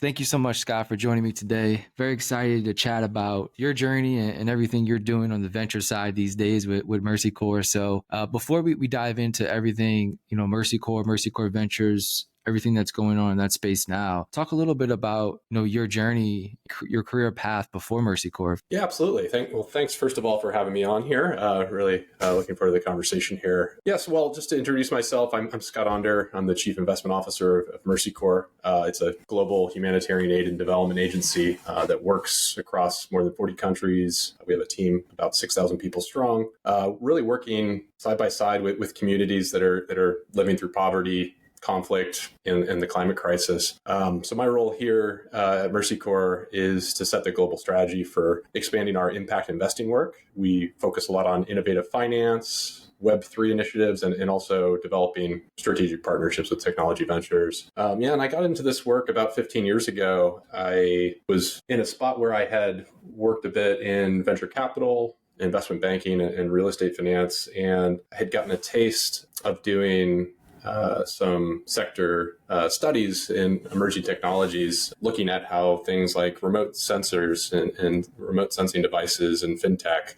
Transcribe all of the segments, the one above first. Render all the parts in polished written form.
Thank you so much, Scott, for joining me today. Very excited to chat about your journey and everything you're doing on the venture side these days with Mercy Corps. So before we dive into everything, Mercy Corps Ventures, everything that's going on in that space now, talk a little bit about, your journey, your career path before Mercy Corps. Yeah, absolutely. Thanks first of all for having me on here. Really looking forward to the conversation here. Yes, well, just to introduce myself, I'm Scott Onder. I'm the Chief Investment Officer of Mercy Corps. It's a global humanitarian aid and development agency that works across more than 40 countries. We have a team about 6,000 people strong, really working side by side with communities that are living through poverty, conflict, and the climate crisis. So my role here at Mercy Corps is to set the global strategy for expanding our impact investing work. We focus a lot on innovative finance, Web3 initiatives, and also developing strategic partnerships with technology ventures. And I got into this work about 15 years ago. I was in a spot where I had worked a bit in venture capital, investment banking, and real estate finance, and I had gotten a taste of doing some sector studies in emerging technologies, looking at how things like remote sensors and remote sensing devices and fintech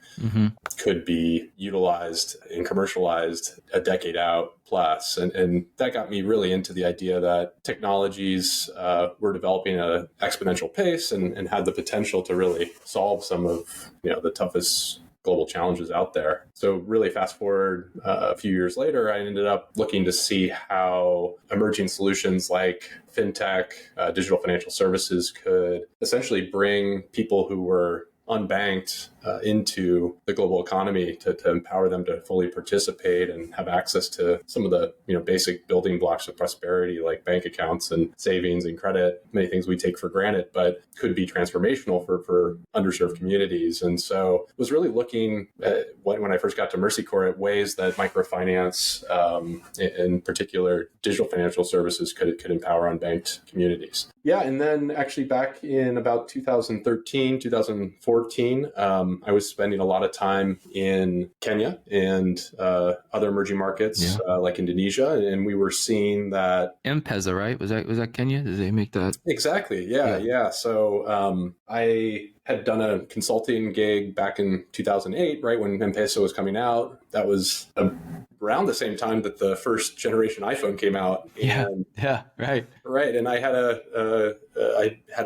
could be utilized and commercialized a decade out plus. And that got me really into the idea that technologies were developing at an exponential pace and had the potential to really solve some of the toughest global challenges out there. So really fast forward a few years later, I ended up looking to see how emerging solutions like fintech, digital financial services could essentially bring people who were unbanked into the global economy to empower them to fully participate and have access to some of the basic building blocks of prosperity like bank accounts and savings and credit, many things we take for granted, but could be transformational for underserved communities. And so I was really looking at, when I first got to Mercy Corps, at ways that microfinance, in particular digital financial services, could empower unbanked communities. Yeah, and then actually back in about 2013, 2014, I was spending a lot of time in Kenya and other emerging markets like Indonesia, and we were seeing that M-Pesa, right? Was that Kenya? Did they make that? Exactly. Yeah. So I had done a consulting gig back in 2008, right when M-Pesa was coming out. That was around the same time that the first generation iPhone came out. And, right. And I had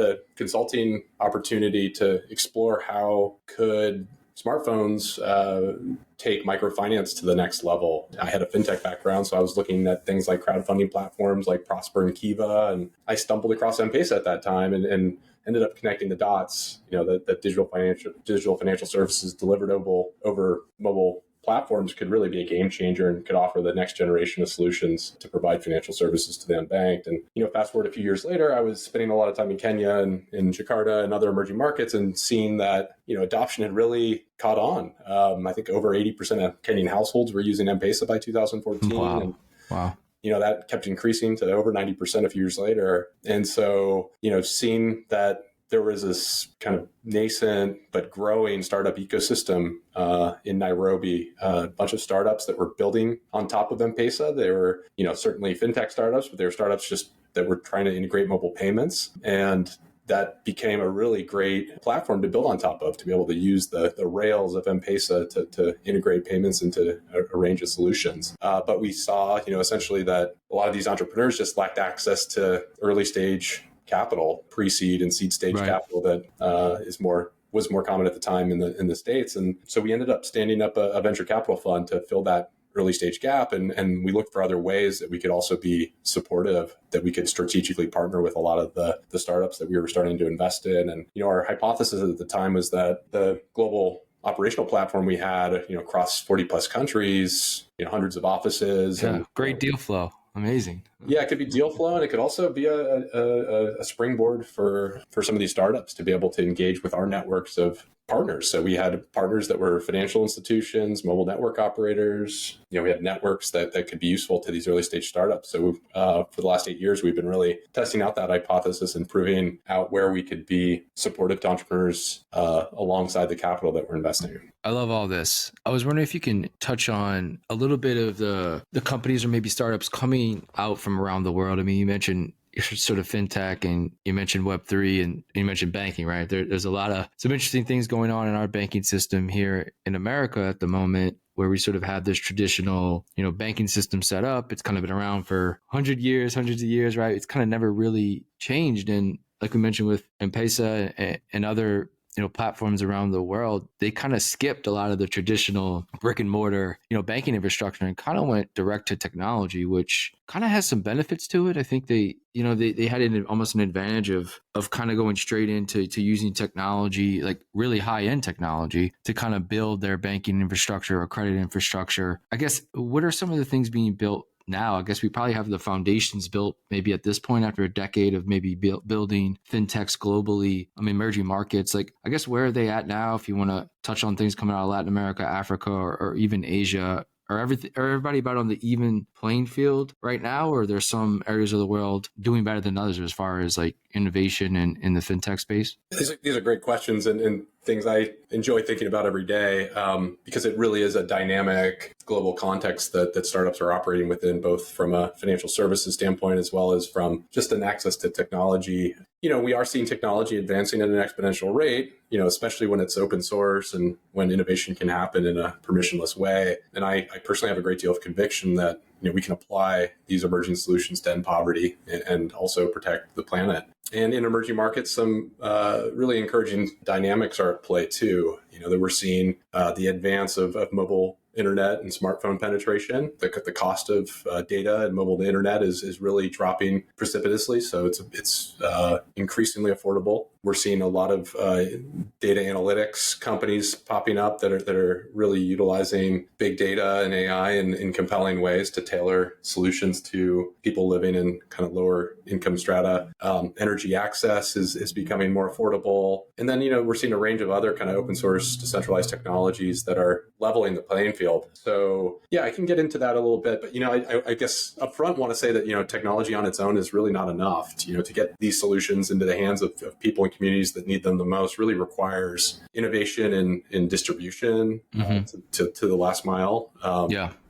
a consulting opportunity to explore how could smartphones take microfinance to the next level. I had a fintech background, so I was looking at things like crowdfunding platforms like Prosper and Kiva, and I stumbled across M-Pesa at that time and ended up connecting the dots. That digital financial services delivered over mobile platforms could really be a game changer and could offer the next generation of solutions to provide financial services to the unbanked. And, fast forward a few years later, I was spending a lot of time in Kenya and in Jakarta and other emerging markets and seeing that, adoption had really caught on. I think over 80% of Kenyan households were using M-Pesa by 2014. Wow. That kept increasing to over 90% a few years later. And so, seeing that there was this kind of nascent but growing startup ecosystem in Nairobi, a bunch of startups that were building on top of M-Pesa. They were, certainly fintech startups, but they were startups just that were trying to integrate mobile payments. And that became a really great platform to build on top of, to be able to use the rails of M-Pesa to integrate payments into a range of solutions. But we saw, essentially that a lot of these entrepreneurs just lacked access to early stage capital, pre-seed and seed stage capital that was more common at the time in the States. And so we ended up standing up a venture capital fund to fill that early stage gap. And we looked for other ways that we could also be supportive, that we could strategically partner with a lot of the startups that we were starting to invest in. And, our hypothesis at the time was that the global operational platform we had, across 40 plus countries, hundreds of offices. Yeah, and great deal flow. Amazing. Yeah, it could be deal flow, and it could also be a springboard for some of these startups to be able to engage with our networks of partners. So we had partners that were financial institutions, mobile network operators. We had networks that could be useful to these early stage startups. So for the last 8 years, we've been really testing out that hypothesis and proving out where we could be supportive to entrepreneurs alongside the capital that we're investing in. I love all this. I was wondering if you can touch on a little bit of the companies or maybe startups coming out from around the world. I mean, you mentioned sort of fintech, and you mentioned Web3, and you mentioned banking, right? There's a lot of some interesting things going on in our banking system here in America at the moment, where we sort of have this traditional, banking system set up. It's kind of been around for hundreds of years, right? It's kind of never really changed. And like we mentioned with M-Pesa and other platforms around the world, they kind of skipped a lot of the traditional brick and mortar, banking infrastructure and kind of went direct to technology, which kind of has some benefits to it. I think they had almost an advantage of kind of going straight into using technology, like really high end technology, to kind of build their banking infrastructure or credit infrastructure. I guess, what are some of the things being built now? I guess we probably have the foundations built maybe at this point after a decade of maybe building fintechs globally, emerging markets. Like, I guess, where are they at now? If you want to touch on things coming out of Latin America, Africa, or even Asia, are everybody about on the even playing field right now, or there's some areas of the world doing better than others as far as like innovation in the fintech space? These are great questions and things I enjoy thinking about every day, because it really is a dynamic global context that startups are operating within, both from a financial services standpoint as well as from just an access to technology. We are seeing technology advancing at an exponential rate, especially when it's open source and when innovation can happen in a permissionless way. And I personally have a great deal of conviction that we can apply these emerging solutions to end poverty and also protect the planet. And in emerging markets, some really encouraging dynamics are at play too. That we're seeing the advance of mobile internet and smartphone penetration. The cost of data and mobile internet is really dropping precipitously. So it's increasingly affordable. We're seeing a lot of data analytics companies popping up that are really utilizing big data and AI in compelling ways to tailor solutions to people living in kind of lower income strata. Energy access is becoming more affordable. And then, we're seeing a range of other kind of open source decentralized technologies that are leveling the playing field. So yeah, I can get into that a little bit, but I guess up front want to say that technology on its own is really not enough. To get these solutions into the hands of people and communities that need them the most really requires innovation in distribution, to the last mile.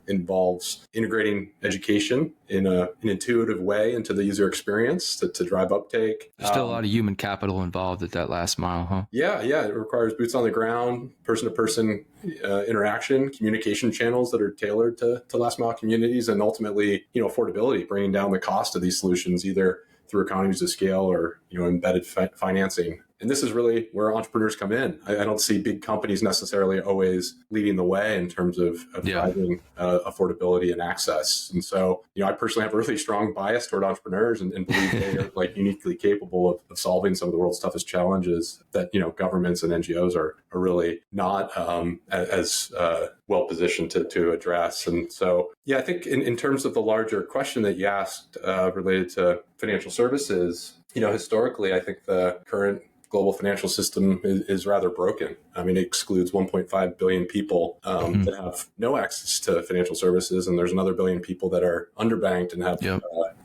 Involves integrating education in an intuitive way into the user experience to drive uptake. There's still a lot of human capital involved at that last mile, huh? Yeah. It requires boots on the ground, person-to-person interaction, communication channels that are tailored to last mile communities, and ultimately, affordability, bringing down the cost of these solutions, either through economies of scale or embedded financing. And this is really where entrepreneurs come in. I don't see big companies necessarily always leading the way in terms of driving affordability and access. And so, I personally have a really strong bias toward entrepreneurs and believe they are uniquely capable of solving some of the world's toughest challenges that, governments and NGOs are really not as well positioned to address. And so, I think in terms of the larger question that you asked related to financial services, historically, I think the current global financial system is rather broken. It excludes 1.5 billion people that have no access to financial services, and there's another billion people that are underbanked and have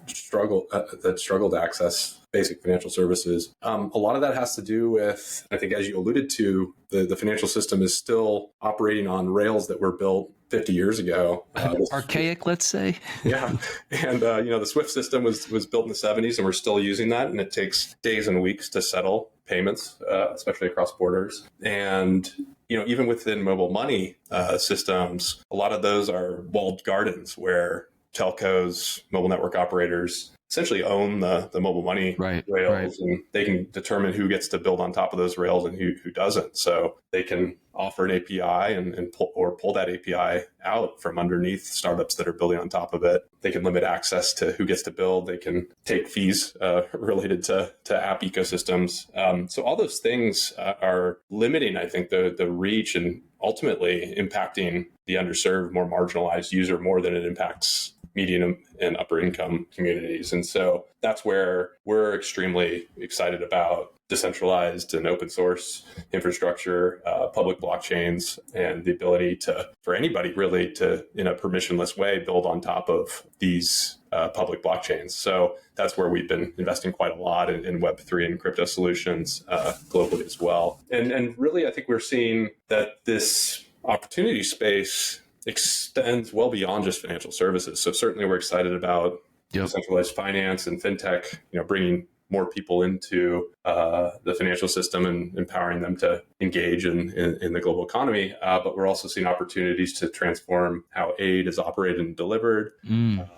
struggle to access basic financial services. A lot of that has to do with, I think, as you alluded to, the financial system is still operating on rails that were built 50 years ago. Archaic, let's say. Yeah. And, the SWIFT system was built in the 70s, and we're still using that. And it takes days and weeks to settle payments, especially across borders. And, even within mobile money systems, a lot of those are walled gardens where telcos, mobile network operators essentially own the mobile money rails, and they can determine who gets to build on top of those rails and who doesn't. So they can offer an API and pull that API out from underneath startups that are building on top of it. They can limit access to who gets to build. They can take fees related to app ecosystems. So all those things are limiting, I think, the reach and ultimately impacting the underserved, more marginalized user more than it impacts medium and upper income communities. And so that's where we're extremely excited about decentralized and open source infrastructure, public blockchains, and the ability for anybody really to, in a permissionless way, build on top of these public blockchains. So that's where we've been investing quite a lot in Web3 and crypto solutions globally as well. And really, I think we're seeing that this opportunity space extends well beyond just financial services. So certainly we're excited about Yep. decentralized finance and fintech, bringing more people into the financial system and empowering them to engage in the global economy. But we're also seeing opportunities to transform how aid is operated and delivered.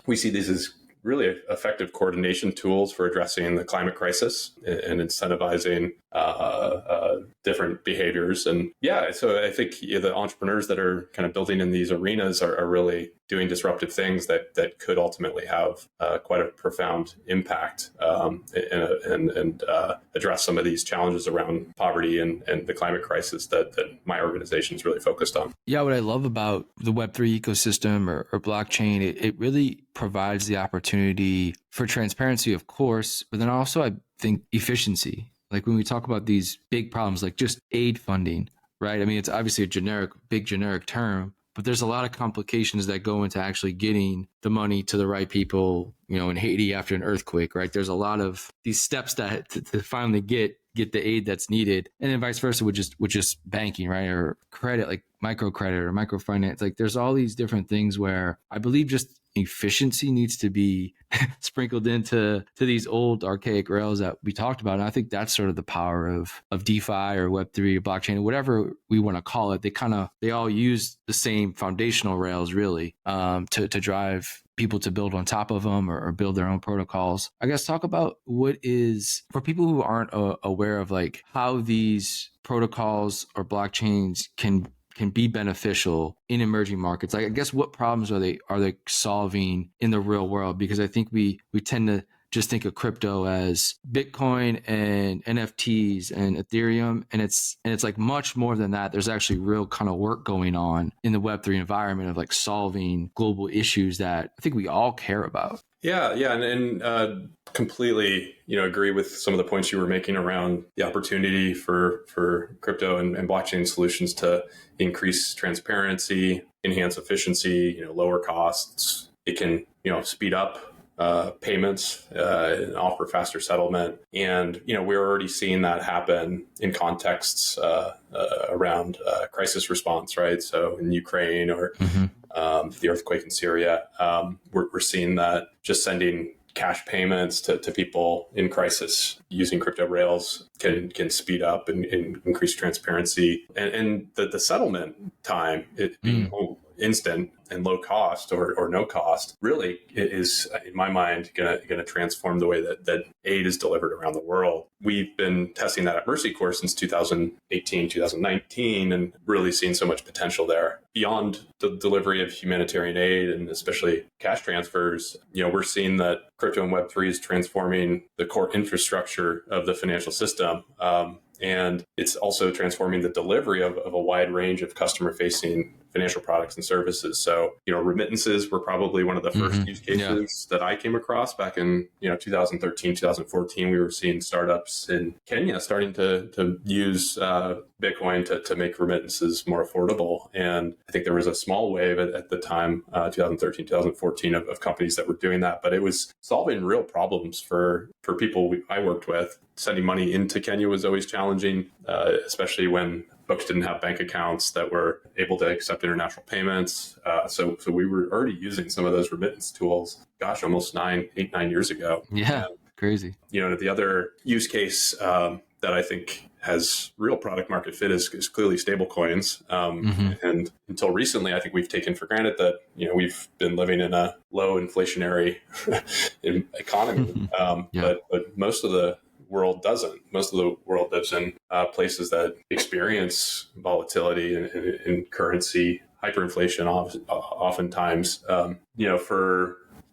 We see these as really effective coordination tools for addressing the climate crisis and incentivizing different behaviors. And so I think the entrepreneurs that are kind of building in these arenas are really doing disruptive things that could ultimately have quite a profound impact and address some of these challenges around poverty and the climate crisis that my organization is really focused on. Yeah, what I love about the Web3 ecosystem or blockchain, it really provides the opportunity for transparency, of course, but then also I think efficiency. Like when we talk about these big problems, like just aid funding, right? I mean, it's obviously a big generic term, but there's a lot of complications that go into actually getting the money to the right people, in Haiti after an earthquake, right? There's a lot of these steps that to finally get the aid that's needed. And then vice versa with just banking, right? Or credit, like microcredit or microfinance. Like there's all these different things where I believe just efficiency needs to be sprinkled into these old archaic rails that we talked about. And I think that's sort of the power of DeFi or Web3 or blockchain, whatever we want to call it. They all use the same foundational rails really to drive people to build on top of them or build their own protocols. I guess talk about what is, for people who aren't aware of like how these protocols or blockchains can be beneficial in emerging markets. Like, I guess what problems are they solving in the real world? Because I think we tend to just think of crypto as Bitcoin and NFTs and Ethereum. And it's like much more than that. There's actually real kind of work going on in the Web3 environment of like solving global issues that I think we all care about. Yeah, and completely, agree with some of the points you were making around the opportunity for crypto and blockchain solutions to increase transparency, enhance efficiency, lower costs. It can, speed up payments, and offer faster settlement. And, we're already seeing that happen in contexts around crisis response, right? So in Ukraine or the earthquake in Syria, we're seeing that just sending cash payments to people in crisis using crypto rails can speed up and increase transparency. And the settlement time, it being instant and low cost or no cost, really is, in my mind, going to transform the way that aid is delivered around the world. We've been testing that at Mercy Corps since 2018, 2019, and really seen so much potential there. Beyond the delivery of humanitarian aid and especially cash transfers, we're seeing that crypto and Web3 is transforming the core infrastructure of the financial system. And it's also transforming the delivery of a wide range of customer-facing financial products and services. So, remittances were probably one of the first use cases that I came across back in, 2013, 2014. We were seeing startups in Kenya starting to use Bitcoin to make remittances more affordable. And I think there was a small wave at the time, 2013, 2014, of companies that were doing that. But it was solving real problems for people I worked with. Sending money into Kenya was always challenging, especially when folks didn't have bank accounts that were able to accept international payments. So we were already using some of those remittance tools, almost 9 years ago. Yeah, crazy. The other use case that I think has real product market fit is clearly stablecoins. And until recently, I think we've taken for granted that, we've been living in a low inflationary economy. But most of the world doesn't. Most of the world lives in places that experience volatility in currency, hyperinflation oftentimes.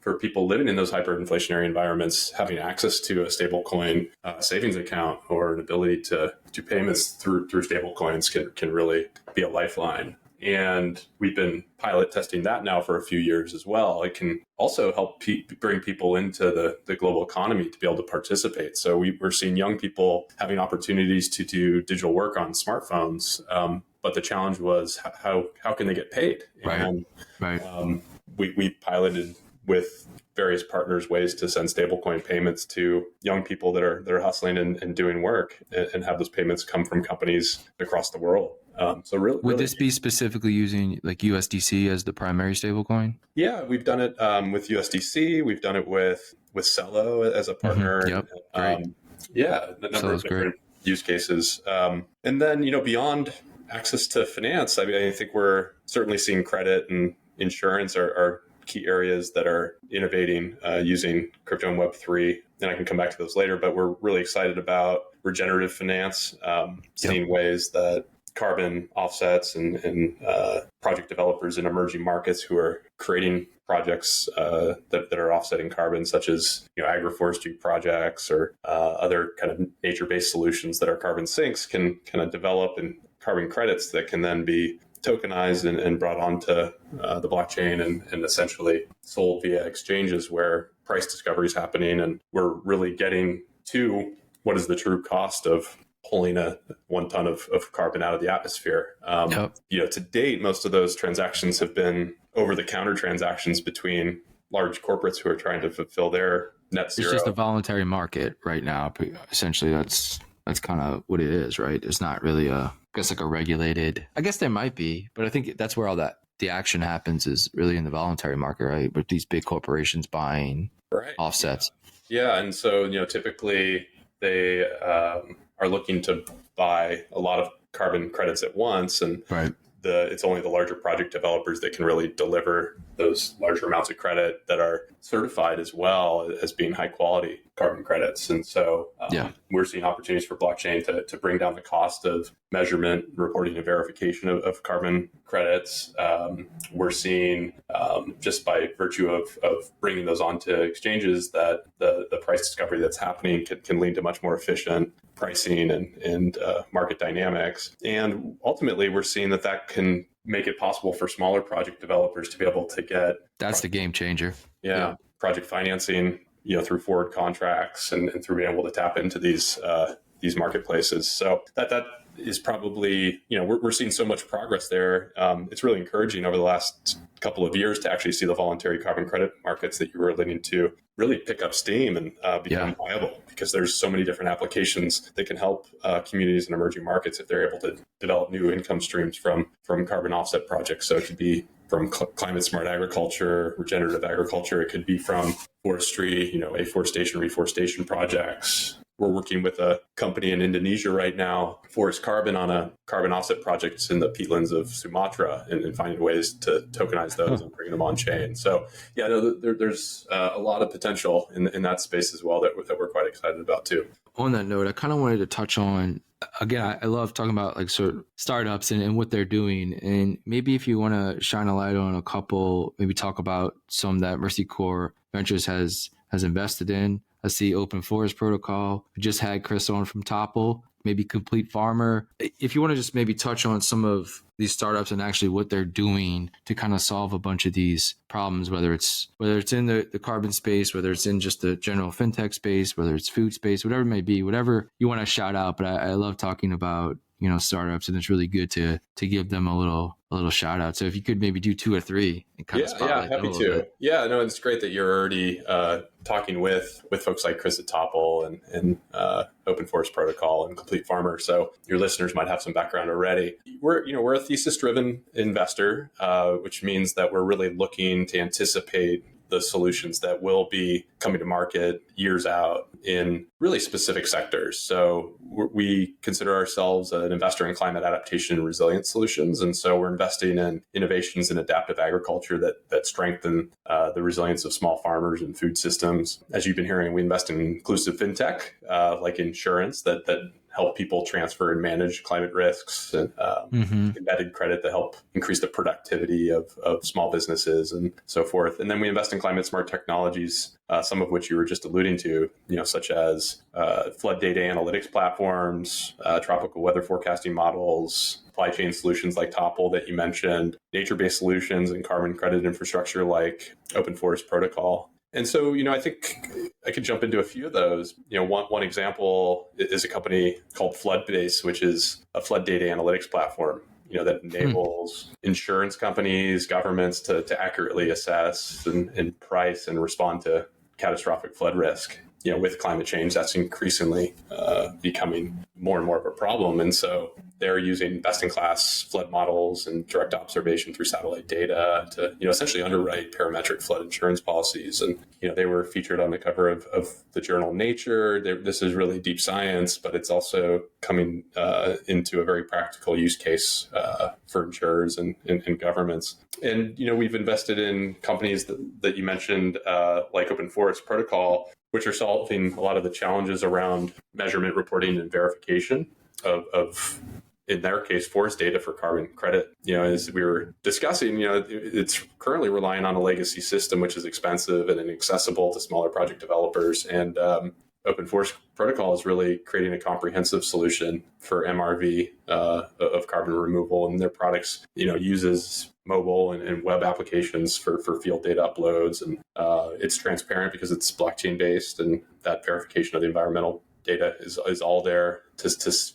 For people living in those hyperinflationary environments, having access to a stablecoin savings account or an ability to do payments through stablecoins can really be a lifeline. And we've been pilot testing that now for a few years as well. It can also help bring people into the global economy to be able to participate. So we're seeing young people having opportunities to do digital work on smartphones. But the challenge was how can they get paid? Right. And we piloted with various partners ways to send stablecoin payments to young people that are hustling and doing work, and have those payments come from companies across the world. So Would this be specifically using like USDC as the primary stablecoin? yeah, we've done it with USDC. We've done it with Cello as a partner. Yep. Great. Yeah, a number of different use cases. And then, beyond access to finance, I think we're certainly seeing credit and insurance are key areas that are innovating using crypto and Web3. And I can come back to those later, but we're really excited about regenerative finance, seeing ways that carbon offsets and project developers in emerging markets who are creating projects that are offsetting carbon, such as agroforestry projects or other kind of nature-based solutions that are carbon sinks, can kind of develop in carbon credits that can then be tokenized and brought onto the blockchain and essentially sold via exchanges where price discovery is happening. And we're really getting to what is the true cost of pulling 1 ton of carbon out of the atmosphere. To date, most of those transactions have been over-the-counter transactions between large corporates who are trying to fulfill their net zero. It's just a voluntary market right now. Essentially, that's kind of what it is, right? It's not really like a regulated. I guess there might be, but I think that's where all the action happens is really in the voluntary market, right? With these big corporations buying offsets. Yeah, and so typically they are looking to buy a lot of carbon credits at once, and it's only the larger project developers that can really deliver those larger amounts of credit that are certified as well as being high quality carbon credits. And so we're seeing opportunities for blockchain to bring down the cost of measurement, reporting, and verification of carbon credits. We're seeing just by virtue of bringing those onto exchanges that the price discovery that's happening can lead to much more efficient pricing and market dynamics. And ultimately, we're seeing that can make it possible for smaller project developers to be able to get the game changer. Project financing, through forward contracts and through being able to tap into these marketplaces. So that is probably, we're seeing so much progress there. It's really encouraging over the last couple of years to actually see the voluntary carbon credit markets that you were alluding to really pick up steam and become viable, because there's so many different applications that can help communities in emerging markets if they're able to develop new income streams from carbon offset projects. So it could be from climate smart agriculture, regenerative agriculture. It could be from forestry, afforestation, reforestation projects. We're working with a company in Indonesia right now, Forest Carbon, on a carbon offset project in the peatlands of Sumatra, and finding ways to tokenize those and bring them on chain. So, there's a lot of potential in that space as well that we're quite excited about too. On that note, I kind of wanted to touch on, again, I love talking about like sort of startups and what they're doing. And maybe if you want to shine a light on a couple, maybe talk about some that Mercy Corps Ventures has invested in. I see Open Forest Protocol. We just had Chris on from Topple, maybe Complete Farmer. If you want to just maybe touch on some of these startups and actually what they're doing to kind of solve a bunch of these problems, whether it's in the carbon space, whether it's in just the general fintech space, whether it's food space, whatever it may be, whatever you want to shout out. But I love talking about startups, and it's really good to give them a little shout out. So if you could maybe do 2 or 3 and kind of spotlight happy them a to. bit. Yeah, no, it's great that you're already talking with folks like Chris at Topple and Open Forest Protocol and Complete Farmer. So your listeners might have some background already. We're a thesis-driven investor, which means that we're really looking to anticipate the solutions that will be coming to market years out in really specific sectors. So we consider ourselves an investor in climate adaptation and resilience solutions. And so we're investing in innovations in adaptive agriculture that strengthen the resilience of small farmers and food systems. As you've been hearing, we invest in inclusive fintech, like insurance that help people transfer and manage climate risks, and embedded credit to help increase the productivity of small businesses and so forth. And then we invest in climate smart technologies, some of which you were just alluding to, such as flood data analytics platforms, tropical weather forecasting models, supply chain solutions like Topple that you mentioned, nature-based solutions and carbon credit infrastructure like Open Forest Protocol. And so, I think I could jump into a few of those. One example is a company called Floodbase, which is a flood data analytics platform. that enables insurance companies, governments to accurately assess and price and respond to catastrophic flood risk. With climate change, that's increasingly becoming more and more of a problem. And so they're using best-in-class flood models and direct observation through satellite data to, essentially underwrite parametric flood insurance policies. And, they were featured on the cover of the journal Nature. This is really deep science, but it's also coming into a very practical use case for insurers and governments. And, we've invested in companies that you mentioned, like Open Forest Protocol, which are solving a lot of the challenges around measurement, reporting, and verification of in their case, forest data for carbon credit. As we were discussing, it's currently relying on a legacy system, which is expensive and inaccessible to smaller project developers. And Open Forest Protocol is really creating a comprehensive solution for MRV of carbon removal, and their products, uses mobile and web applications for field data uploads, and it's transparent because it's blockchain based, and that verification of the environmental data is all there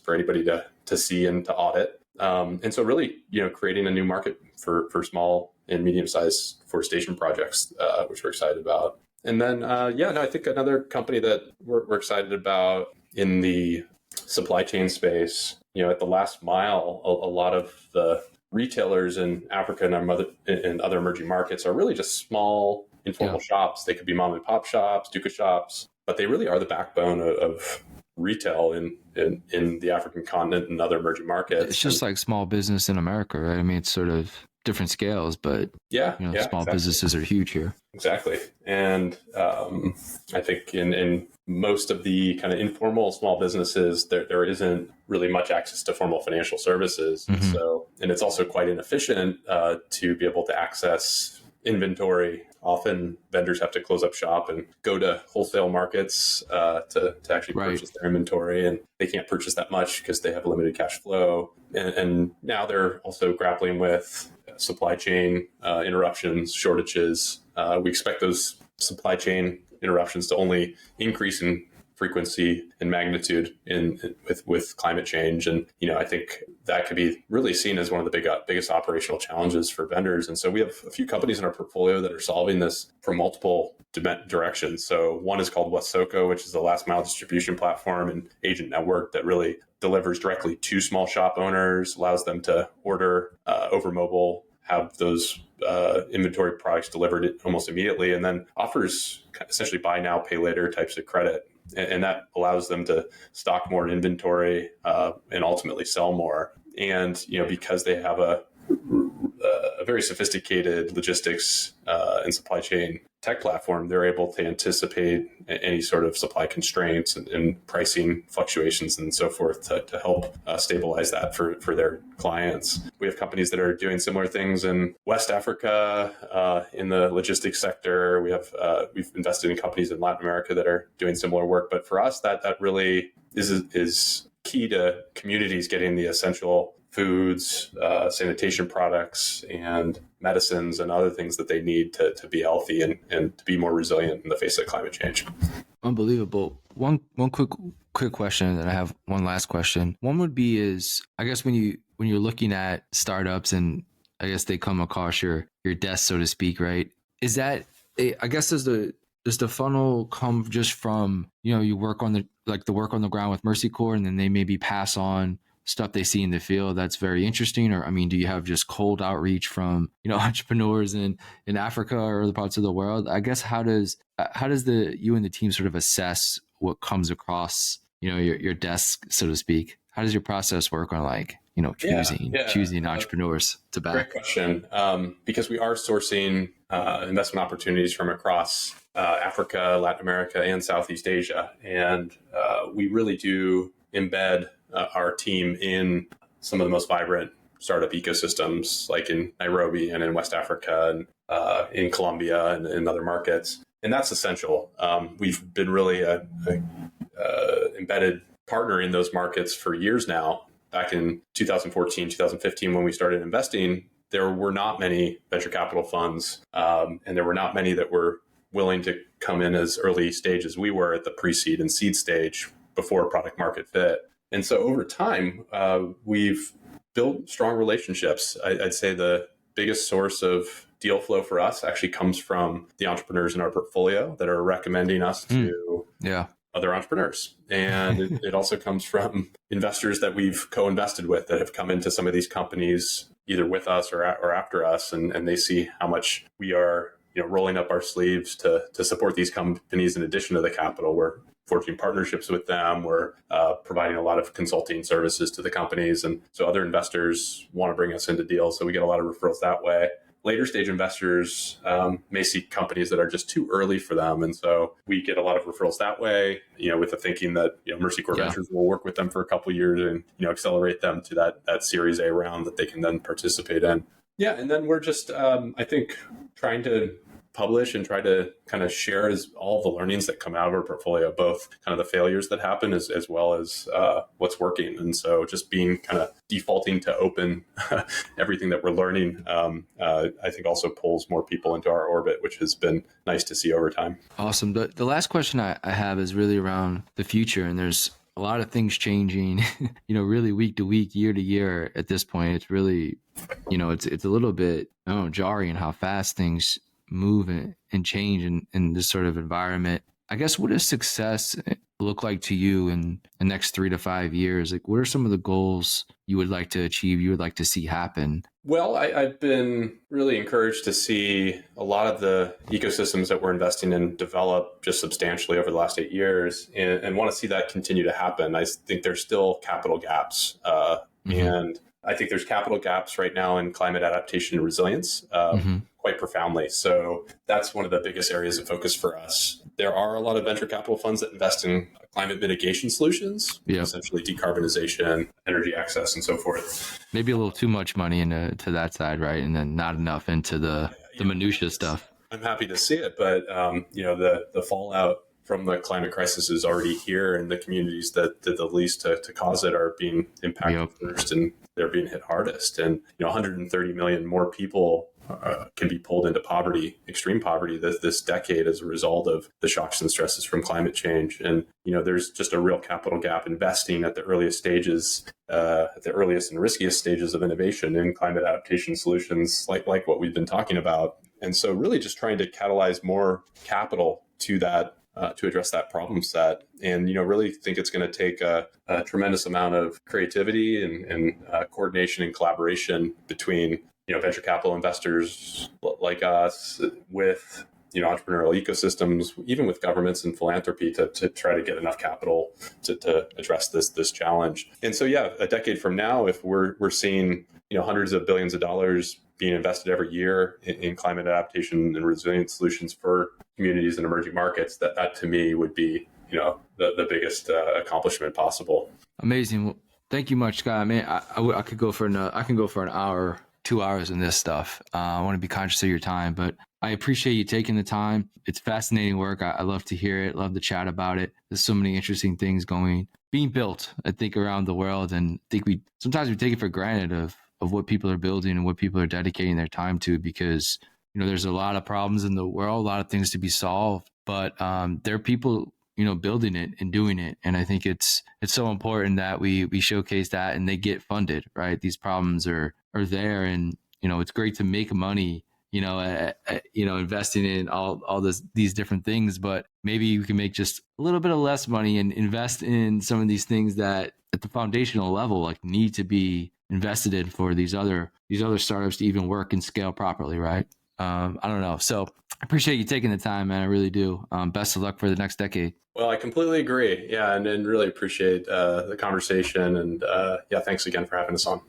for anybody to see and to audit. And so really, creating a new market for small and medium sized forestation projects, which we're excited about. And then, I think another company that we're excited about in the supply chain space, at the last mile, a lot of the retailers in Africa and other emerging markets are really just small, informal shops. They could be mom and pop shops, duka shops, but they really are the backbone of retail in the African continent and other emerging markets. It's just like small business in America, right? I mean, it's sort of different scales, but small exactly. businesses are huge here. Exactly. And I think in most of the kind of informal small businesses, there isn't really much access to formal financial services. Mm-hmm. And it's also quite inefficient to be able to access inventory. Often vendors have to close up shop and go to wholesale markets to actually purchase their inventory, and they can't purchase that much because they have limited cash flow. And now they're also grappling with supply chain interruptions, shortages. We expect those supply chain interruptions to only increase in frequency and magnitude with climate change. And, I think that could be really seen as one of the biggest operational challenges for vendors. And so we have a few companies in our portfolio that are solving this from multiple directions. So one is called Wesoko, which is a last mile distribution platform and agent network that really delivers directly to small shop owners, allows them to order over mobile, have those inventory products delivered almost immediately, and then offers essentially buy now, pay later types of credit. And that allows them to stock more inventory and ultimately sell more. And, because they have a very sophisticated logistics and supply chain tech platform, they're able to anticipate any sort of supply constraints and pricing fluctuations and so forth to help stabilize that for their clients. We have companies that are doing similar things in West Africa in the logistics sector. We've invested in companies in Latin America that are doing similar work. But for us, that really is key to communities getting the essential foods, sanitation products, and medicines and other things that they need to be healthy and to be more resilient in the face of climate change. Unbelievable. One quick question, and then I have one last question. One would be is, I guess when you're looking at startups and I guess they come across your desk, so to speak, right? Is that, I guess, does the funnel come just from, you work on the work on the ground with Mercy Corps, and then they maybe pass on stuff they see in the field that's very interesting? Or, do you have just cold outreach from, entrepreneurs in Africa or other parts of the world? I guess, how does you and the team sort of assess what comes across, your desk, so to speak? How does your process work on choosing entrepreneurs to back? Great question. Because we are sourcing investment opportunities from across Africa, Latin America, and Southeast Asia. And we really do embed our team in some of the most vibrant startup ecosystems, like in Nairobi and in West Africa and in Colombia and in other markets. And that's essential. We've been really a embedded partner in those markets for years now. Back in 2014, 2015, when we started investing, there were not many venture capital funds, and there were not many that were willing to come in as early stage as we were at the pre-seed and seed stage before product market fit. And so over time, we've build strong relationships. I'd say the biggest source of deal flow for us actually comes from the entrepreneurs in our portfolio that are recommending us to other entrepreneurs. And it also comes from investors that we've co-invested with that have come into some of these companies either with us or after us, and they see how much we are rolling up our sleeves to support these companies in addition to the capital. We're forging partnerships with them. We're providing a lot of consulting services to the companies. And so other investors want to bring us into deals. So we get a lot of referrals that way. Later stage investors may see companies that are just too early for them. And so we get a lot of referrals that way, with the thinking that Mercy Corps Ventures will work with them for a couple of years and accelerate them to that Series A round that they can then participate in. Yeah. And then we're just, I think, trying to publish and try to kind of share all the learnings that come out of our portfolio, both kind of the failures that happen as well as what's working. And so just being kind of defaulting to open everything that we're learning, I think also pulls more people into our orbit, which has been nice to see over time. Awesome. The last question I have is really around the future, and there's a lot of things changing, really week to week, year to year at this point. It's really, it's a little bit jarring how fast things move and change in this sort of environment. I guess, what does success look like to you in the next 3 to 5 years? Like, what are some of the goals you would like to achieve, you would like to see happen? Well, I've been really encouraged to see a lot of the ecosystems that we're investing in develop just substantially over the last 8 years, and want to see that continue to happen. I think there's still capital gaps, and I think there's capital gaps right now in climate adaptation and resilience. Quite profoundly. So that's one of the biggest areas of focus for us. There are a lot of venture capital funds that invest in climate mitigation solutions, essentially decarbonization, energy access, and so forth. Maybe a little too much money into that side, right? And then not enough into the minutia stuff. I'm happy to see it, but the fallout from the climate crisis is already here, and the communities that did the least to cause it are being impacted first, and they're being hit hardest. And 130 million more people can be pulled into poverty, extreme poverty, this decade as a result of the shocks and stresses from climate change. And there's just a real capital gap investing at the earliest stages, at the earliest and riskiest stages of innovation in climate adaptation solutions, like what we've been talking about. And so really just trying to catalyze more capital to that, to address that problem set. And, really think it's going to take a tremendous amount of creativity and coordination and collaboration between, venture capital investors like us with, entrepreneurial ecosystems, even with governments and philanthropy to try to get enough capital to address this challenge. And so, a decade from now, if we're seeing, hundreds of billions of dollars being invested every year in climate adaptation and resilience solutions for communities in emerging markets, that to me would be, the biggest accomplishment possible. Amazing. Well, thank you much, Scott. I mean, I could go for I can go for an hour, 2 hours in this stuff. I want to be conscious of your time, but I appreciate you taking the time. It's fascinating work. I love to hear it, love to chat about it. There's so many interesting things being built, I think, around the world. And I think sometimes we take it for granted of what people are building and what people are dedicating their time to, because, there's a lot of problems in the world, a lot of things to be solved, but there are people, building it and doing it. And I think it's so important that we showcase that and they get funded, right? These problems are there, and, it's great to make money, investing in all these different things, but maybe you can make just a little bit of less money and invest in some of these things that at the foundational level, need to be invested in for these other startups to even work and scale properly, right? I don't know. So I appreciate you taking the time, man. I really do. Best of luck for the next decade. Well, I completely agree. Yeah. And really appreciate the conversation. And thanks again for having us on.